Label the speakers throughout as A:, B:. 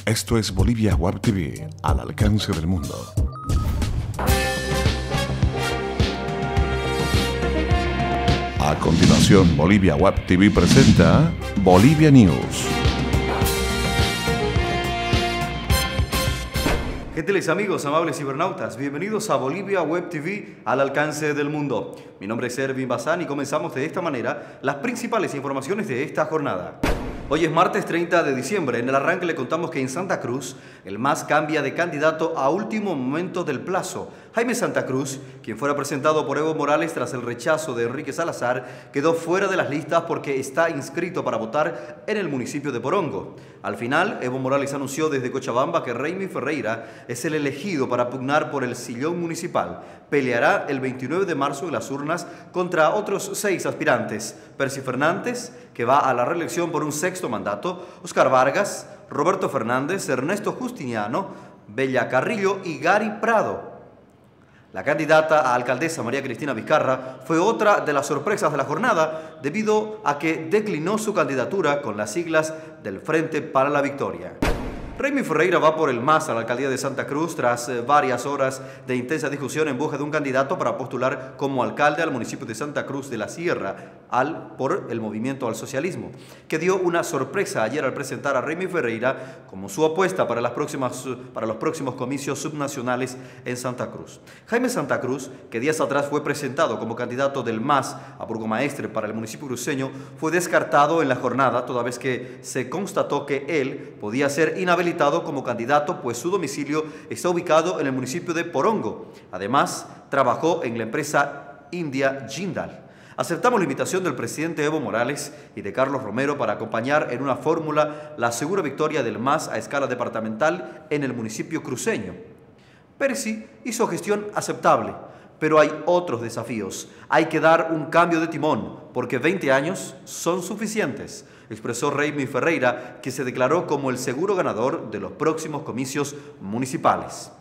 A: Esto es Bolivia Web TV, al alcance del mundo. A continuación, Bolivia Web TV presenta Bolivia News.
B: Gentiles amigos, amables cibernautas, bienvenidos a Bolivia Web TV al alcance del mundo. Mi nombre es Ervin Bazán y comenzamos de esta manera las principales informaciones de esta jornada. Hoy es martes 30 de diciembre. En el arranque le contamos que en Santa Cruz el MAS cambia de candidato a último momento del plazo. Jaime Santa Cruz, quien fuera presentado por Evo Morales tras el rechazo de Enrique Salazar, quedó fuera de las listas porque está inscrito para votar en el municipio de Porongo. Al final, Evo Morales anunció desde Cochabamba que Raimi Ferreira es el elegido para pugnar por el sillón municipal. Peleará el 29 de marzo en las urnas contra otros 6 aspirantes. Percy Fernández, que va a la reelección por un sexto mandato, Oscar Vargas, Roberto Fernández, Ernesto Justiniano, Bella Carrillo y Gary Prado. La candidata a alcaldesa María Cristina Vizcarra fue otra de las sorpresas de la jornada debido a que declinó su candidatura con las siglas del Frente para la Victoria. Raimi Ferreira va por el MAS a la alcaldía de Santa Cruz tras varias horas de intensa discusión en busca de un candidato para postular como alcalde al municipio de Santa Cruz de la Sierra por el Movimiento al Socialismo, que dio una sorpresa ayer al presentar a Raimi Ferreira como su apuesta para los próximos comicios subnacionales en Santa Cruz. Jaime Santa Cruz, que días atrás fue presentado como candidato del MAS a burgomaestre para el municipio cruceño, fue descartado en la jornada toda vez que se constató que él podía ser inhabilitado como candidato, pues su domicilio está ubicado en el municipio de Porongo. Además, trabajó en la empresa india Jindal. Aceptamos la invitación del presidente Evo Morales y de Carlos Romero para acompañar en una fórmula la segura victoria del MAS a escala departamental en el municipio cruceño. Percy hizo gestión aceptable, pero hay otros desafíos. Hay que dar un cambio de timón, porque 20 años son suficientes, expresó Raimi Ferreira, que se declaró como el seguro ganador de los próximos comicios municipales.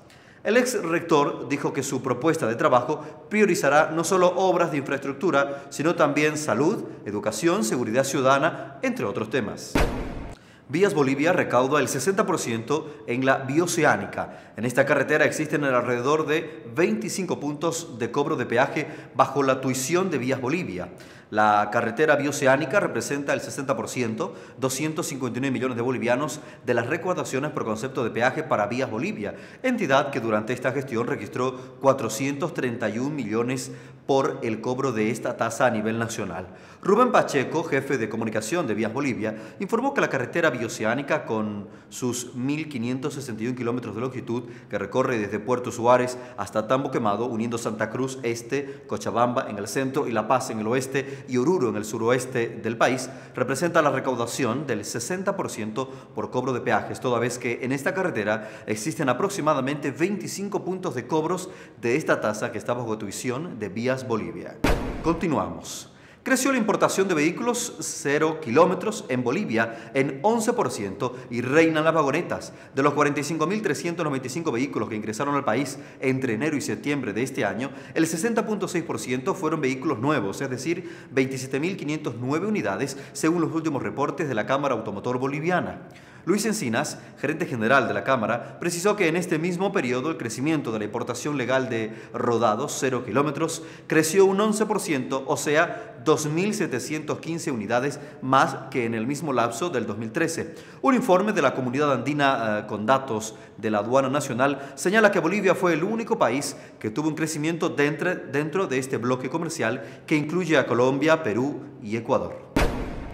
B: El ex rector dijo que su propuesta de trabajo priorizará no solo obras de infraestructura, sino también salud, educación, seguridad ciudadana, entre otros temas. Vías Bolivia recauda el 60% en la Bioceánica. En esta carretera existen alrededor de 25 puntos de cobro de peaje bajo la tuición de Vías Bolivia. La carretera Bioceánica representa el 60%, 259 millones de bolivianos, de las recaudaciones por concepto de peaje para Vías Bolivia, entidad que durante esta gestión registró 431 millones por el cobro de esta tasa a nivel nacional. Rubén Pacheco, jefe de comunicación de Vías Bolivia, informó que la carretera Bioceánica, con sus 1.561 kilómetros de longitud, que recorre desde Puerto Suárez hasta Tambo Quemado, uniendo Santa Cruz este, Cochabamba en el centro y La Paz en el oeste y Oruro en el suroeste del país, representa la recaudación del 60% por cobro de peajes, toda vez que en esta carretera existen aproximadamente 25 puntos de cobros de esta tasa que está bajo tuición de Vías Bolivia. Continuamos. Creció la importación de vehículos 0 kilómetros en Bolivia en 11% y reinan las vagonetas. De los 45.395 vehículos que ingresaron al país entre enero y septiembre de este año, el 60.6% fueron vehículos nuevos, es decir, 27.509 unidades, según los últimos reportes de la Cámara Automotor Boliviana. Luis Encinas, gerente general de la Cámara, precisó que en este mismo periodo el crecimiento de la importación legal de rodados 0 kilómetros creció un 11%, o sea, 2.715 unidades más que en el mismo lapso del 2013. Un informe de la Comunidad Andina con datos de la Aduana Nacional señala que Bolivia fue el único país que tuvo un crecimiento dentro de este bloque comercial que incluye a Colombia, Perú y Ecuador.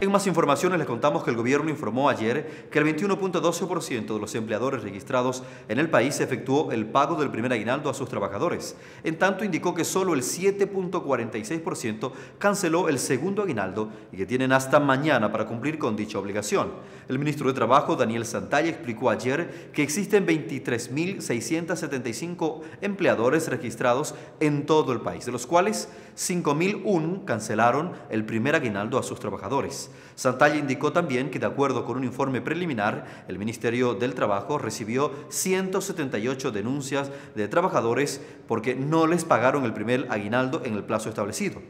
B: En más informaciones les contamos que el gobierno informó ayer que el 21.12% de los empleadores registrados en el país efectuó el pago del primer aguinaldo a sus trabajadores. En tanto, indicó que solo el 7.46% canceló el segundo aguinaldo y que tienen hasta mañana para cumplir con dicha obligación. El ministro de Trabajo, Daniel Santalla, explicó ayer que existen 23.675 empleadores registrados en todo el país, de los cuales 5.001 cancelaron el primer aguinaldo a sus trabajadores. Santalla indicó también que, de acuerdo con un informe preliminar, el Ministerio del Trabajo recibió 178 denuncias de trabajadores porque no les pagaron el primer aguinaldo en el plazo establecido.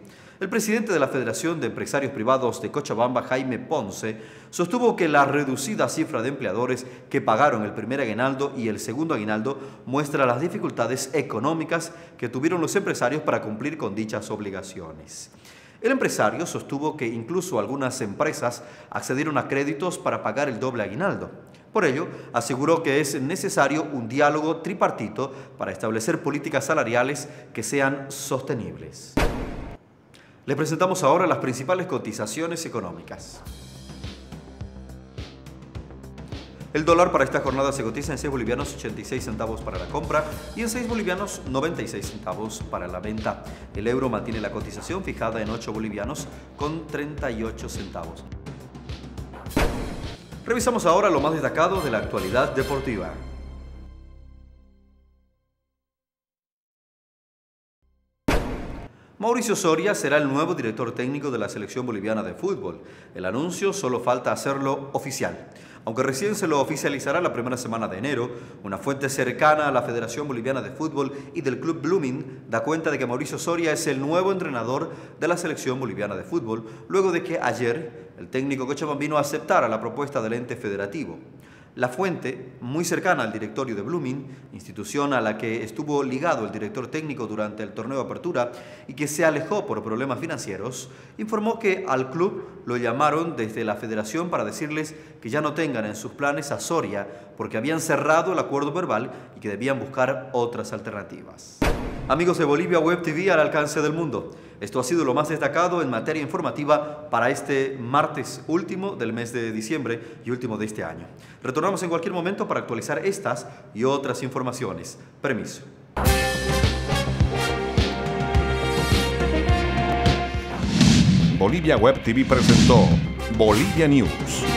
B: El presidente de la Federación de Empresarios Privados de Cochabamba, Jaime Ponce, sostuvo que la reducida cifra de empleadores que pagaron el primer aguinaldo y el segundo aguinaldo muestra las dificultades económicas que tuvieron los empresarios para cumplir con dichas obligaciones. El empresario sostuvo que incluso algunas empresas accedieron a créditos para pagar el doble aguinaldo. Por ello, aseguró que es necesario un diálogo tripartito para establecer políticas salariales que sean sostenibles. Les presentamos ahora las principales cotizaciones económicas. El dólar para esta jornada se cotiza en 6 bolivianos 86 centavos para la compra y en 6 bolivianos 96 centavos para la venta. El euro mantiene la cotización fijada en 8 bolivianos con 38 centavos. Revisamos ahora lo más destacado de la actualidad deportiva. Mauricio Soria será el nuevo director técnico de la selección boliviana de fútbol. El anuncio solo falta hacerlo oficial. Aunque recién se lo oficializará la primera semana de enero, una fuente cercana a la Federación Boliviana de Fútbol y del Club Blooming da cuenta de que Mauricio Soria es el nuevo entrenador de la selección boliviana de fútbol, luego de que ayer el técnico cochabambino aceptara la propuesta del ente federativo. La fuente, muy cercana al directorio de Blooming, institución a la que estuvo ligado el director técnico durante el torneo de apertura y que se alejó por problemas financieros, informó que al club lo llamaron desde la federación para decirles que ya no tengan en sus planes a Soria porque habían cerrado el acuerdo verbal y que debían buscar otras alternativas. Amigos de Bolivia Web TV al alcance del mundo, esto ha sido lo más destacado en materia informativa para este martes último del mes de diciembre y último de este año. Retornamos en cualquier momento para actualizar estas y otras informaciones. Permiso.
A: Bolivia Web TV presentó Bolivia News.